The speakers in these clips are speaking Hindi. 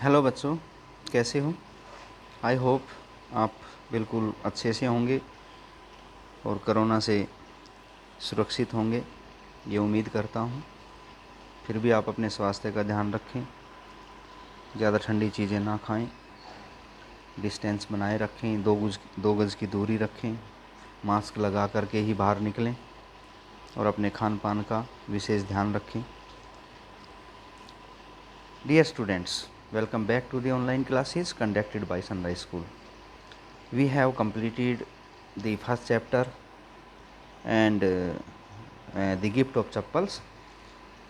हेलो बच्चों, कैसे हो? आई होप आप बिल्कुल अच्छे से होंगे और कोरोना से सुरक्षित होंगे, ये उम्मीद करता हूँ। फिर भी आप अपने स्वास्थ्य का ध्यान रखें, ज़्यादा ठंडी चीज़ें ना खाएं, डिस्टेंस बनाए रखें, 2 गज की दूरी रखें, मास्क लगा करके ही बाहर निकलें और अपने खान पान का विशेष ध्यान रखें। Dear students, welcome back to the online classes conducted by Sunrise School. We have completed the first chapter and the gift of chappals,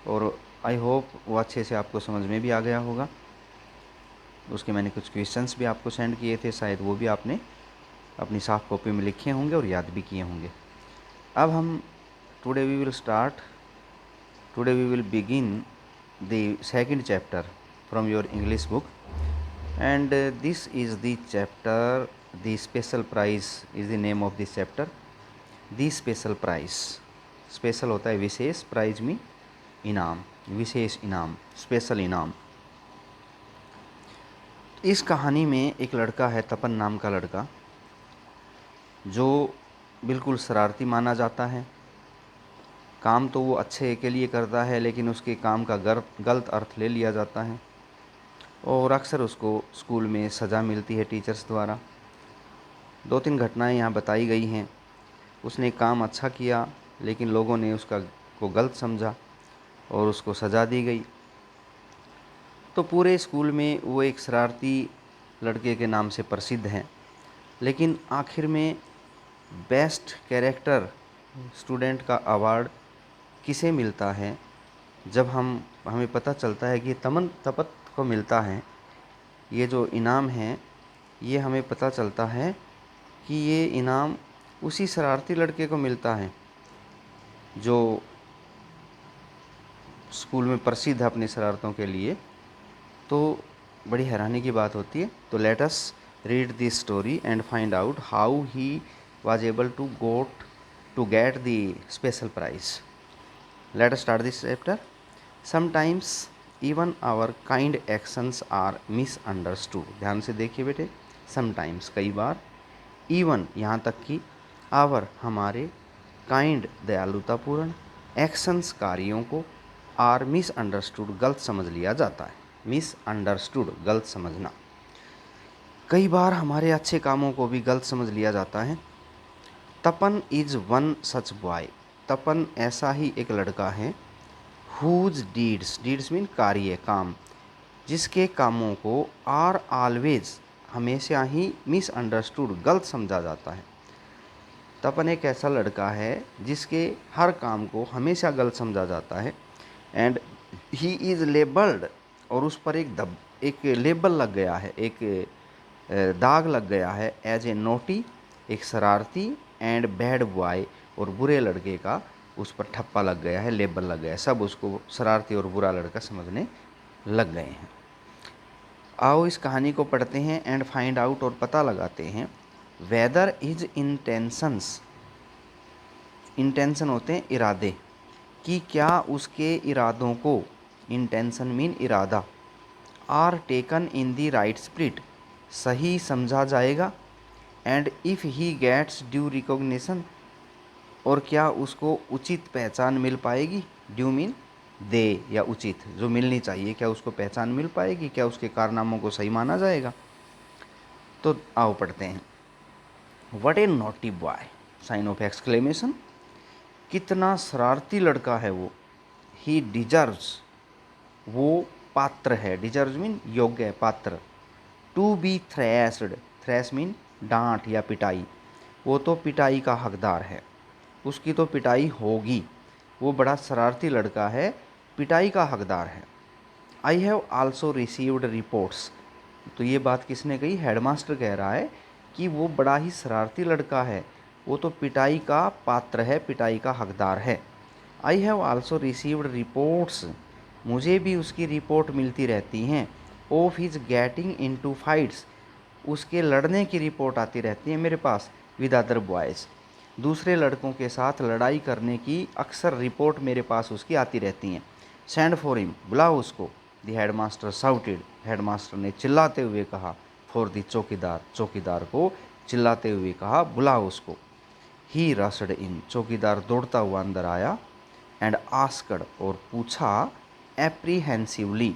और आई होप वो अच्छे से आपको समझ में भी आ गया होगा। उसके मैंने कुछ क्वेश्चंस भी आपको सेंड किए थे, शायद वो भी आपने अपनी सॉफ्ट कॉपी में लिखे होंगे और याद भी किए होंगे। अब हम today we will begin the second chapter from your English book, and this is the chapter the special prize is the name of this chapter. The special prize, special होता है विशेष, प्राइज में इनाम, विशेष इनाम, स्पेशल इनाम। इस कहानी में एक लड़का है, तपन नाम का लड़का, जो बिल्कुल शरारती माना जाता है। काम तो वो अच्छे के लिए करता है, लेकिन उसके काम का गलत अर्थ ले लिया जाता है और अक्सर उसको स्कूल में सज़ा मिलती है टीचर्स द्वारा। 2-3 घटनाएं यहाँ बताई गई हैं। उसने काम अच्छा किया, लेकिन लोगों ने उसका को गलत समझा और उसको सज़ा दी गई। तो पूरे स्कूल में वो एक शरारती लड़के के नाम से प्रसिद्ध है। लेकिन आखिर में बेस्ट कैरेक्टर स्टूडेंट का अवार्ड किसे मिलता है? जब हमें पता चलता है कि तपत को मिलता है ये जो इनाम है, ये हमें पता चलता है कि ये इनाम उसी शरारती लड़के को मिलता है जो स्कूल में प्रसिद्ध है अपनी शरारतों के लिए। तो बड़ी हैरानी की बात होती है। तो let us read this story and find out how he was able to get the special prize. Let us start this chapter. Sometimes even our kind actions are misunderstood. ध्यान से देखिए बेटे, समटाइम्स कई बार, इवन यहाँ तक कि, आवर हमारे, काइंड दयालुतापूर्ण, एक्शंस कार्यों को, आर मिसअंडरस्टूड गलत समझ लिया जाता है। मिसअंडरस्टूड गलत समझना। कई बार हमारे अच्छे कामों को भी गलत समझ लिया जाता है। तपन इज वन सच बॉय। तपन ऐसा ही एक लड़का है। हुज डीड्स मीन कार्य, काम, जिसके कामों को आर ऑलवेज हमेशा ही मिसअंडरस्टूड गलत समझा जाता है। तपन एक ऐसा लड़का है जिसके हर काम को हमेशा गलत समझा जाता है। एंड ही इज़ लेबल्ड, और उस पर एक लेबल लग गया है, एक दाग लग गया है, एज ए नोटी, एक शरारती, एंड बैड बॉय, और बुरे लड़के का उस पर ठप्पा लग गया है, लेबल लग गया है। सब उसको शरारती और बुरा लड़का समझने लग गए हैं। आओ इस कहानी को पढ़ते हैं एंड फाइंड आउट, और पता लगाते हैं वेदर इज इंटेंशंस, इंटेंशन होते हैं इरादे, कि क्या उसके इरादों को, इंटेंशन मीन इरादा, are taken in the right spirit, सही समझा जाएगा। And if he gets due recognition, और क्या उसको उचित पहचान मिल पाएगी। ड्यू मीन दे या उचित, जो मिलनी चाहिए, क्या उसको पहचान मिल पाएगी, क्या उसके कारनामों को सही माना जाएगा। तो आओ पढ़ते हैं। What a naughty boy, sign of exclamation, कितना शरारती लड़का है वो। ही डिजर्व्स, वो पात्र है, डिजर्व्स मीन योग्य है, पात्र। टू बी थ्रेस्ड, थ्रेस मीन डांट या पिटाई, वो तो पिटाई का हकदार है, उसकी तो पिटाई होगी। वो बड़ा शरारती लड़का है, पिटाई का हकदार है। I have also received reports, तो ये बात किसने कही? हेडमास्टर कह रहा है कि वो बड़ा ही शरारती लड़का है, वो तो पिटाई का पात्र है, पिटाई का हकदार है। I have also received reports, मुझे भी उसकी रिपोर्ट मिलती रहती हैं। Of his getting into fights, उसके लड़ने की रिपोर्ट आती रहती है मेरे पास। विद अदर बॉयज़, दूसरे लड़कों के साथ लड़ाई करने की अक्सर रिपोर्ट मेरे पास उसकी आती रहती हैं। सेंड फॉर हिम, बुलाओ उसको। द हेडमास्टर शाउटेड, हेडमास्टर ने चिल्लाते हुए कहा। फॉर द चौकीदार, चौकीदार को चिल्लाते हुए कहा, बुलाओ उसको। ही रस्ड इन, चौकीदार दौड़ता हुआ अंदर आया। एंड आस्कड, और पूछा, एप्रीहेंसिवली,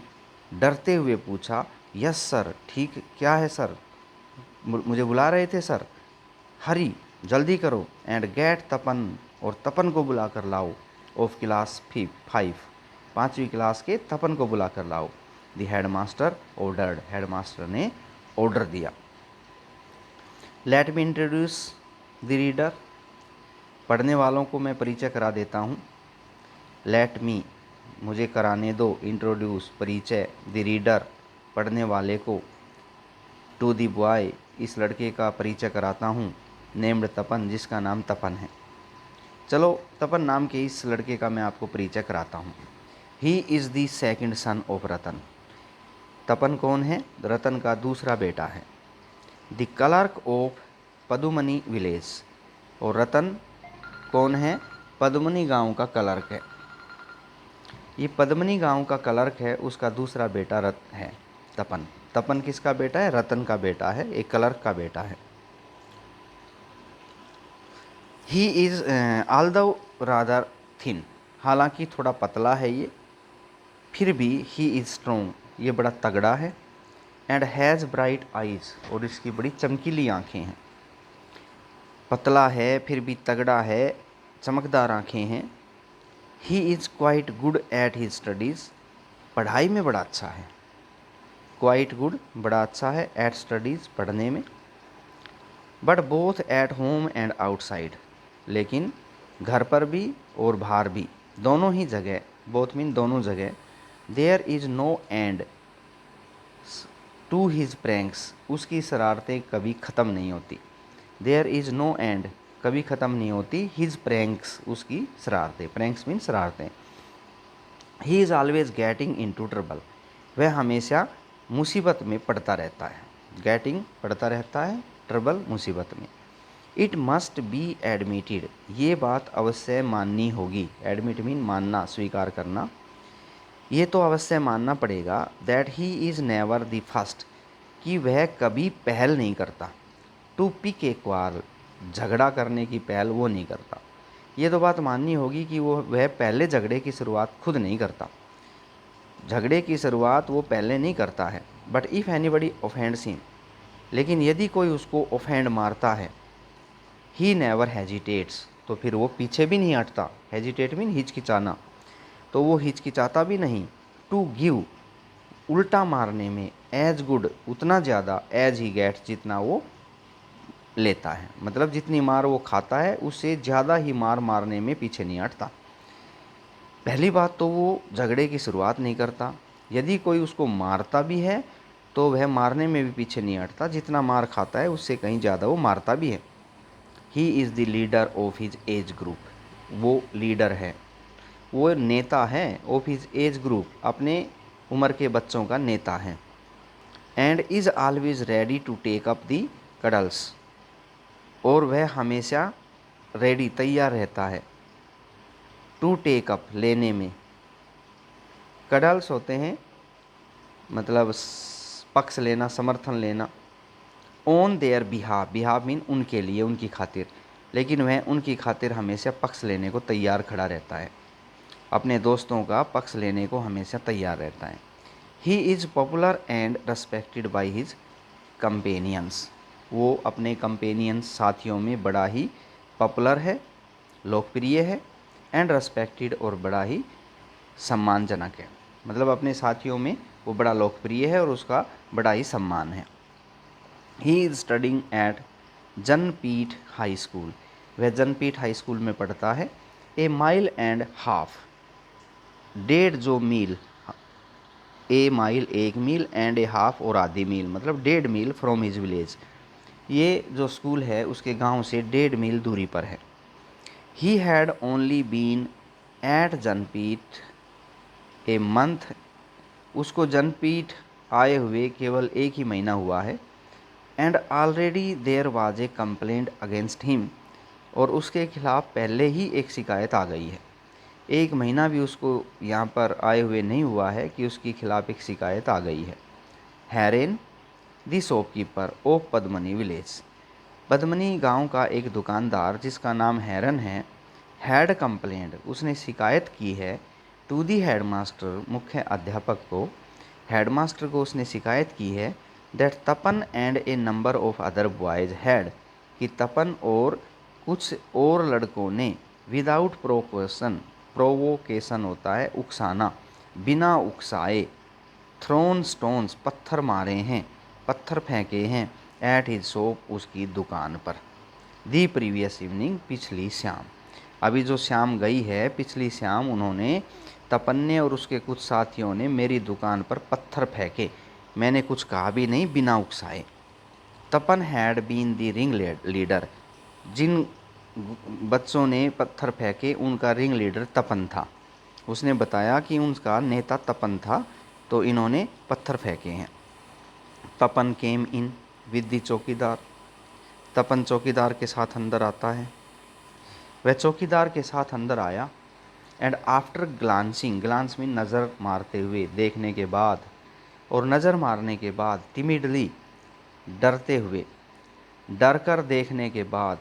डरते हुए पूछा, यस सर, ठीक क्या है सर, मुझे बुला रहे थे सर। हरी, जल्दी करो। एंड गेट तपन, और तपन को बुला कर लाओ। ऑफ क्लास 5, 5वीं क्लास के तपन को बुला कर लाओ। द हेडमास्टर ऑर्डर्ड, हेडमास्टर ने ऑर्डर दिया। Let me introduce the reader, पढ़ने वालों को मैं परिचय करा देता हूँ। लेट मी, मुझे कराने दो, इंट्रोड्यूस, परिचय, द रीडर, पढ़ने वाले को, टू द बॉय, इस लड़के का परिचय कराता हूँ, नेम्ड तपन, जिसका नाम तपन है। चलो तपन नाम के इस लड़के का मैं आपको परिचय कराता हूँ। He is the second son of Ratan, Tapan कौन है, रतन का दूसरा बेटा है। The clerk of Padumani village, और रतन कौन है, पद्मनी गांव का क्लर्क है। ये पद्मनी गांव का क्लर्क है, उसका दूसरा बेटा रत है तपन। तपन किसका बेटा है, रतन का बेटा है, एक क्लर्क का बेटा है। He is although rather thin, हालांकि थोड़ा पतला है ये, फिर भी ही इज़ स्ट्रोंग, ये बड़ा तगड़ा है। एंड हैज़ ब्राइट आइज़, और इसकी बड़ी चमकीली आँखें हैं। पतला है फिर भी तगड़ा है, चमकदार आँखें हैं। He is quite good at his studies, पढ़ाई में बड़ा अच्छा है। क्वाइट गुड, बड़ा अच्छा है, एट स्टडीज़, पढ़ने में। But both at home and outside, लेकिन घर पर भी और बाहर भी, दोनों ही जगह, बोथ मीन दोनों जगह। There is no end to his pranks, उसकी शरारतें कभी ख़त्म नहीं होती। देयर इज़ नो एंड, कभी ख़त्म नहीं होती, हिज प्रैंक्स, उसकी शरारतें, प्रैंक्स मीन शरारतें। He is always getting into trouble, वह हमेशा मुसीबत में पड़ता रहता है। गेटिंग, पड़ता रहता है, ट्रबल, मुसीबत में। इट मस्ट बी एडमिटेड, ये बात अवश्य माननी होगी। एडमिट मीन मानना, स्वीकार करना। ये तो अवश्य मानना पड़ेगा। That he is never the first, कि वह कभी पहल नहीं करता। टू पिक ए क्वारल, झगड़ा करने की पहल वो नहीं करता। ये तो बात माननी होगी कि वह पहले झगड़े की शुरुआत खुद नहीं करता, झगड़े की शुरुआत वो पहले नहीं करता है। But if anybody offends him, लेकिन यदि कोई उसको ऑफेंड मारता है, ही नेवर हेजिटेट्स, तो फिर वो पीछे भी नहीं हटता। हेजिटेट मीन हिचकिचाना, तो वो हिचकिचाता भी नहीं। टू गिव, उल्टा मारने में, एज गुड, उतना ज़्यादा, एज ही गेट्स, जितना वो लेता है, मतलब जितनी मार वो खाता है उससे ज़्यादा ही मार मारने में पीछे नहीं हटता। पहली बात तो वो झगड़े की शुरुआत नहीं करता, यदि कोई उसको मारता भी है तो वह मारने में भी पीछे नहीं हटता, जितना मार खाता है उससे कहीं ज़्यादा वो मारता भी है। He is the leader of his age group, वो लीडर है, वो नेता है, ऑफ हिज एज ग्रुप, अपने उम्र के बच्चों का नेता है। And is always ready to take up the cudgels, और वह हमेशा रेडी, तैयार रहता है, टू टेक अप, लेने में। कडल्स होते हैं मतलब पक्ष लेना, समर्थन लेना। On their behalf, behalf mean उनके लिए, उनकी खातिर, लेकिन वह उनकी खातिर हमेशा पक्ष लेने को तैयार खड़ा रहता है, अपने दोस्तों का पक्ष लेने को हमेशा तैयार रहता है। He is popular and respected by his companions, वो अपने कंपेनियंस, साथियों में बड़ा ही पॉपुलर है, लोकप्रिय है। एंड रेस्पेक्टेड, और बड़ा ही सम्मानजनक है, मतलब अपने साथियों में वो बड़ा लोकप्रिय है और उसका बड़ा ही सम्मान है। He is studying at Janpith high school, वह जनपीठ हाई स्कूल में पढ़ता है। ए माइल एंड हाफ, 1.5 मील, ए माइल 1 मील, एंड ए हाफ, और आधी मील, मतलब 1.5 मील फ्रॉम हिज विलेज, ये जो स्कूल है उसके गांव से 1.5 मील दूरी पर है। He had only been at Janpith a month, उसको जनपीठ आए हुए केवल एक ही महीना हुआ है। And already there was a complaint against him, और उसके खिलाफ पहले ही एक शिकायत आ गई है। 1 महीना भी उसको यहाँ पर आए हुए नहीं हुआ है कि उसके खिलाफ एक शिकायत आ गई है। Haren the shopkeeper of Padmini village, Padmini गांव का एक दुकानदार जिसका नाम हैरन है, हैड कंप्लेंट, उसने शिकायत की है, टू दी हेडमास्टर, मुख्य अध्यापक को, हेडमास्टर को उसने शिकायत की है, that Tapan and A number of other boys had, कि तपन और कुछ और लड़कों ने विदाउट प्रोवोकेशन होता है उकसाना, बिना उकसाए, थ्रोन स्टोन्स, पत्थर मारे हैं, पत्थर फेंके हैं, एट हिज शॉप, उसकी दुकान पर, दी प्रीवियस इवनिंग, पिछली शाम। अभी जो शाम गई है, पिछली शाम उन्होंने, तपन ने और उसके कुछ साथियों ने मेरी दुकान पर पत्थर फेंके, मैंने कुछ कहा भी नहीं, बिना उकसाए। Tapan had been the ring leader, जिन बच्चों ने पत्थर फेंके उनका रिंग लीडर तपन था। उसने बताया कि उनका नेता तपन था, तो इन्होंने पत्थर फेंके हैं। तपन केम इन विद दी चौकीदार, तपन चौकीदार के साथ अंदर आता है। वह चौकीदार के साथ अंदर आया। एंड आफ्टर ग्लांसिंग, ग्लांस में नज़र मारते हुए, देखने के बाद, और नज़र मारने के बाद, टिमिडली, डरते हुए, डर कर देखने के बाद,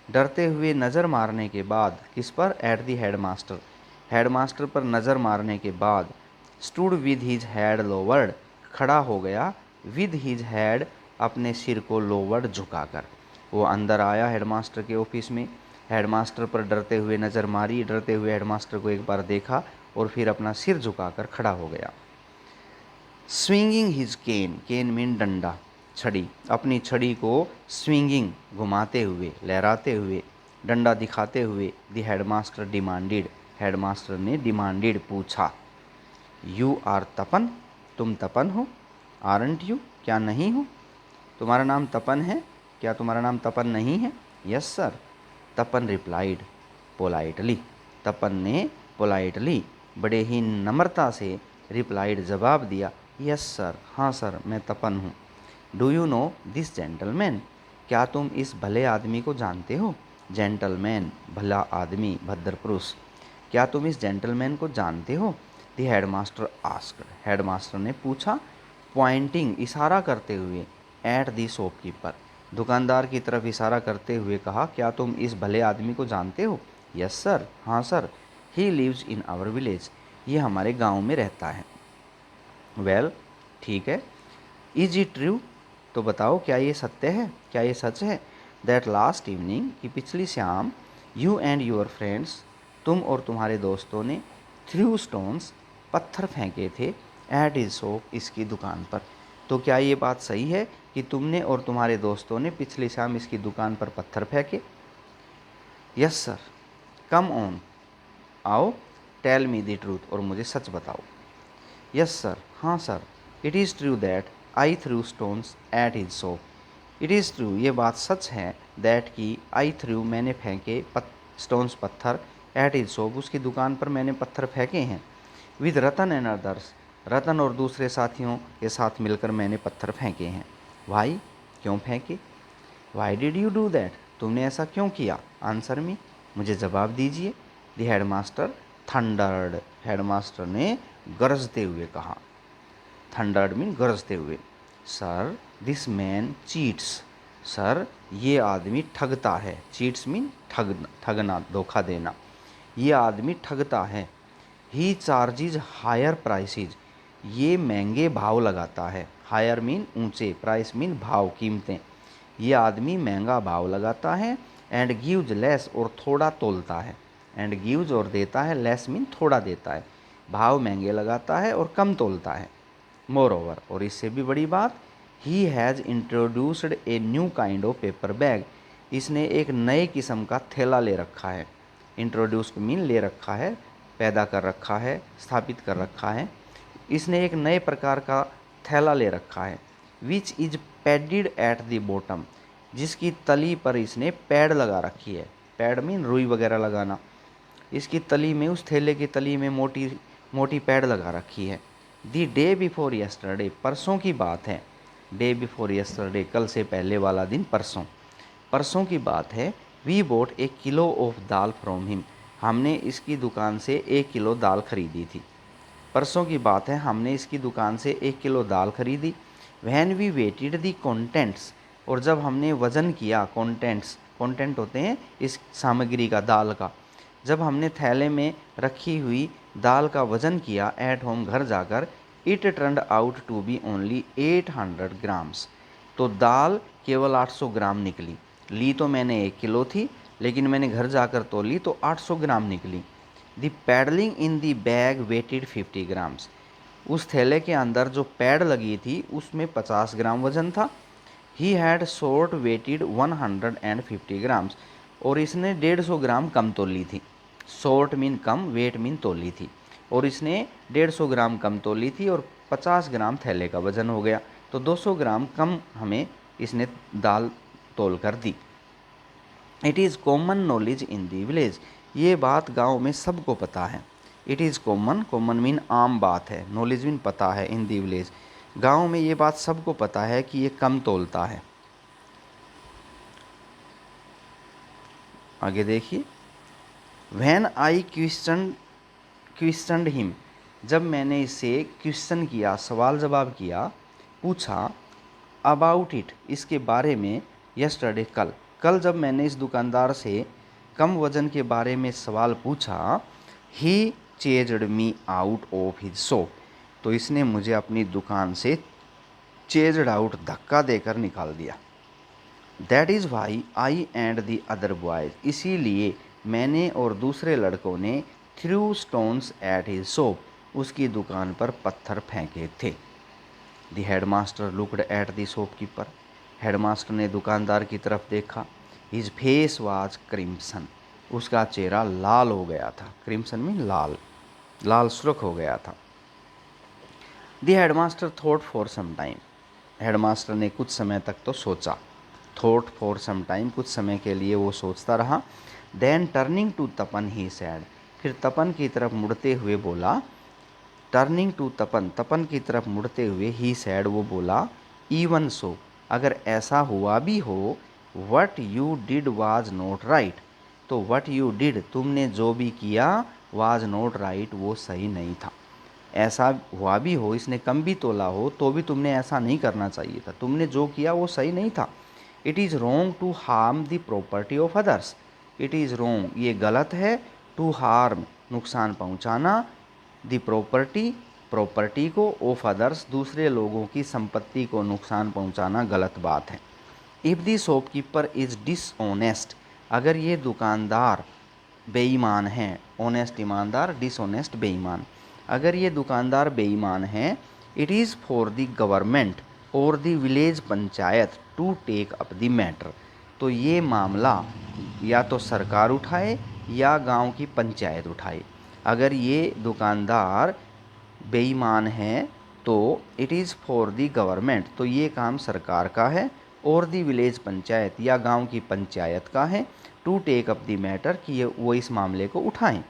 डरते हुए नज़र मारने के बाद, किस पर, एट दी हेडमास्टर, हेडमास्टर पर नज़र मारने के बाद, stood with his head lowered, खड़ा हो गया, विद हिज हेड, अपने सिर को लोवर्ड, झुकाकर। वो अंदर आया हेडमास्टर के ऑफिस में, हेडमास्टर पर डरते हुए नज़र मारी, डरते हुए हेडमास्टर को एक बार देखा और फिर अपना सिर झुकाकर खड़ा हो गया। स्विंगिंग हिज केन, केन मीन डंडा, छड़ी, अपनी छड़ी को स्विंगिंग, घुमाते हुए, लहराते हुए, डंडा दिखाते हुए, द हेडमास्टर डिमांडेड, हेडमास्टर ने डिमांडेड, पूछा, यू आर तपन, तुम तपन हो, आरंट यू, क्या नहीं हो, तुम्हारा नाम तपन है, क्या तुम्हारा नाम तपन नहीं है। यस सर, तपन रिप्लाइड पोलाइटली, तपन ने पोलाइटली, बड़े ही नम्रता से, रिप्लाइड, जवाब दिया, यस सर, हाँ सर, मैं तपन हूँ। Do you know this gentleman, क्या तुम इस भले आदमी को जानते हो। जेंटलमैन, भला आदमी, भद्र पुरुष, क्या तुम इस जेंटलमैन को जानते हो। द हेडमास्टर आस्क्ड, हेडमास्टर ने पूछा, पॉइंटिंग, इशारा करते हुए, एट दी शॉपकीपर, दुकानदार की तरफ इशारा करते हुए कहा, क्या तुम इस भले आदमी को जानते हो। यस सर, हाँ sir, he lives in our village, ये हमारे गांव में रहता है। वेल, ठीक है। इज इट ट्रू, तो बताओ क्या ये सत्य है, क्या ये सच है। दैट लास्ट इवनिंग, कि पिछली शाम, यू एंड योर फ्रेंड्स, तुम और तुम्हारे दोस्तों ने, थ्रू स्टोन्स, पत्थर फेंके थे, एट हिज शॉप, इसकी दुकान पर। तो क्या ये बात सही है कि तुमने और तुम्हारे दोस्तों ने पिछली शाम इसकी दुकान पर पत्थर फेंके। यस सर, कम ऑन, आओ, टेल मी द ट्रूथ, और मुझे सच बताओ। यस सर, हाँ sir, it is true that I through stones at his shop, it is true, ये बात सच है, दैट की, आई थ्रू, मैंने फेंके, स्टोन्स, पत्थर, एट हिज शॉप, उसकी दुकान पर मैंने पत्थर फेंके हैं, विद रतन एंड अदर्स, रतन और दूसरे साथियों के साथ मिलकर मैंने पत्थर फेंके हैं। वाई, क्यों फेंके। Why did you do that, तुमने ऐसा क्यों किया। आंसर मी, मुझे जवाब दीजिए। द हेडमास्टर थंडर्ड, हेडमास्टर ने गरजते हुए कहा। थंडर्ड मीन गरजते हुए। Sir, this man cheats, sir, ये आदमी ठगता है। चीट्स मीन ठगना, धोखा देना। ये आदमी ठगता है। ही चार्जिज हायर प्राइसेज, ये महंगे भाव लगाता है। हायर मीन ऊंचे, प्राइस मीन भाव, कीमतें। ये आदमी महंगा भाव लगाता है। एंड गिव्स लेस, और थोड़ा तोलता है। एंड गिव्स, और देता है, लेस मीन थोड़ा देता है। भाव महंगे लगाता है और कम तोलता है। मोर ओवर, और इससे भी बड़ी बात, he has introduced a new kind of paper bag, इसने एक नए किस्म का थैला ले रखा है। इंट्रोड्यूस्ड मीन ले रखा है, पैदा कर रखा है, स्थापित कर रखा है। इसने एक नए प्रकार का थैला ले रखा है। Which is padded at the bottom, जिसकी तली पर इसने पैड लगा रखी है। पैड मीन रुई वगैरह लगाना। इसकी तली में, उस थैले की तली में मोटी मोटी पैड लगा रखी है। दी डे बिफोर यस्टरडे, परसों की बात है। डे बिफोर यस्टरडे, कल से पहले वाला दिन, परसों, परसों की बात है। We bought a kilo of dal from him, हमने इसकी दुकान से 1 किलो दाल खरीदी थी। परसों की बात है, हमने इसकी दुकान से 1 किलो दाल खरीदी। When we weighed the contents, और जब हमने वज़न किया, कंटेंट होते हैं इस सामग्री का, दाल का। जब हमने थैले में रखी हुई दाल का वज़न किया एट होम, घर जाकर, it turned out to be only 800 grams. तो दाल केवल 800 ग्राम निकली। ली तो मैंने 1 किलो थी, लेकिन मैंने घर जाकर तोली तो 800 ग्राम निकली। दी पैडलिंग इन दी बैग वेटेड 50 ग्राम्स। उस थैले के अंदर जो पैड लगी थी उसमें 50 ग्राम वज़न था। He had short weighted 150 grams, और इसने 150 ग्राम कम तोली थी। शॉर्ट मीन कम, वेट मीन तोली थी, और इसने 150 ग्राम कम तोली थी और 50 ग्राम थैले का वज़न हो गया। तो 200 ग्राम कम हमें इसने दाल तोल कर दी। It is common knowledge in the village, ये बात गांव में सबको पता है। इट इज़ कॉमन मीन आम बात है, नॉलेज मीन पता है, इन दी विलेज गांव में ये बात सबको पता है कि ये कम तोलता है। आगे देखिए, व्हेन आई क्वेश्चनड हिम, जब मैंने इसे क्वेश्चन किया, सवाल जवाब किया, पूछा, अबाउट इट, इसके बारे में, यस्टरडे, कल जब मैंने इस दुकानदार से कम वज़न के बारे में सवाल पूछा, he chased me out of his shop, तो इसने मुझे अपनी दुकान से चेज्ड आउट, धक्का देकर निकाल दिया। That is why I and the other boys, इसीलिए मैंने और दूसरे लड़कों ने through stones at his shop, उसकी दुकान पर पत्थर फेंके थे। The headmaster looked at the shopkeeper, headmaster ने दुकानदार की तरफ देखा। हिज फेस वाज क्रिम्सन, उसका चेहरा लाल हो गया था। क्रिम्सन मीन लाल, लाल सुर्ख हो गया था। The headmaster thought for some time, headmaster ने कुछ समय तक तो सोचा। थॉट फॉर सम टाइम, कुछ समय के लिए वो सोचता रहा। Then turning to Tapan he said, फिर तपन की तरफ मुड़ते हुए बोला। टर्निंग टू तपन, तपन की तरफ मुड़ते हुए ही सैड, वो बोला, इवन सो, अगर ऐसा हुआ भी हो, what you did was not right, तो वट यू डिड, तुमने जो भी किया, वाज नॉट राइट, वो सही नहीं था। ऐसा हुआ भी हो, इसने कम भी तोला हो, तो भी तुमने ऐसा नहीं करना चाहिए था, तुमने जो किया वो सही नहीं था। It is wrong to harm the property of others, it is wrong, ये गलत है, टू हार्म, नुकसान पहुंचाना, द प्रॉपर्टी को, ऑफ अदर्स, दूसरे लोगों की संपत्ति को नुकसान पहुंचाना गलत बात है। If the shopkeeper is dishonest, अगर ये दुकानदार बेईमान हैं, ऑनेस्ट ईमानदार, डिसऑनेस्ट बेईमान, अगर ये दुकानदार बेईमान हैं, it is for the government और the village panchayat to take up the matter, तो ये मामला या तो सरकार उठाए या गांव की पंचायत उठाए। अगर ये दुकानदार बेईमान हैं तो it is for the government, तो ये काम सरकार का है, और दी विलेज पंचायत या गांव की पंचायत का है, to take up the matter, कि ये वो इस मामले को उठाएं।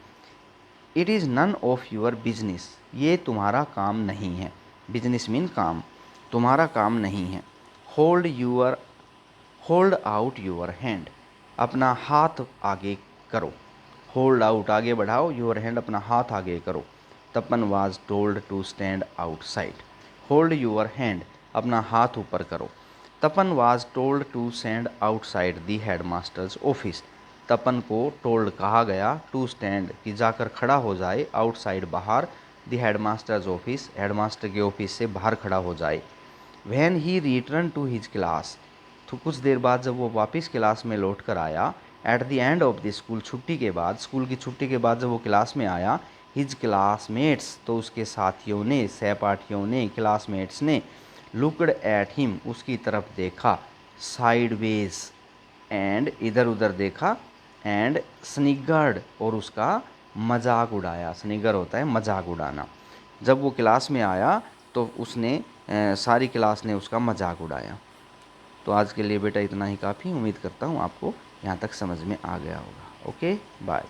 It is none of your business, ये तुम्हारा काम नहीं है। बिजनेस मीन काम, तुम्हारा काम नहीं है। होल्ड आउट योर हैंड, अपना हाथ आगे करो। होल्ड आउट, आगे बढ़ाओ, योर हैंड, अपना हाथ आगे करो। Tapan was told to stand outside. Hold your hand, अपना हाथ ऊपर करो। Tapan was told to stand outside the headmaster's office, Tapan को टोल्ड कहा गया, टू स्टैंड कि जाकर खड़ा हो जाए, आउटसाइड बाहर, दी हेडमास्टर्स ऑफिस, हेडमास्टर के ऑफिस से बाहर खड़ा हो जाए। When he return to his class, तो कुछ देर बाद जब वो वापस क्लास में लौट कर आया, at the end of the school, छुट्टी के बाद, स्कूल की छुट्टी के बाद जब वो क्लास में आया, हिज क्लासमेट्स, तो उसके साथियों ने, सहपाठियों ने, क्लासमेट्स ने, लुकड एट हिम, उसकी तरफ देखा, साइडवेज, एंड, इधर उधर देखा, एंड स्निगर्ड, और उसका मजाक उड़ाया। स्निगर होता है मजाक उड़ाना। जब वो क्लास में आया तो उसने सारी क्लास ने उसका मजाक उड़ाया। तो आज के लिए बेटा इतना ही काफ़ी, उम्मीद करता हूँ आपको यहाँ तक समझ में आ गया होगा। Okay, bye.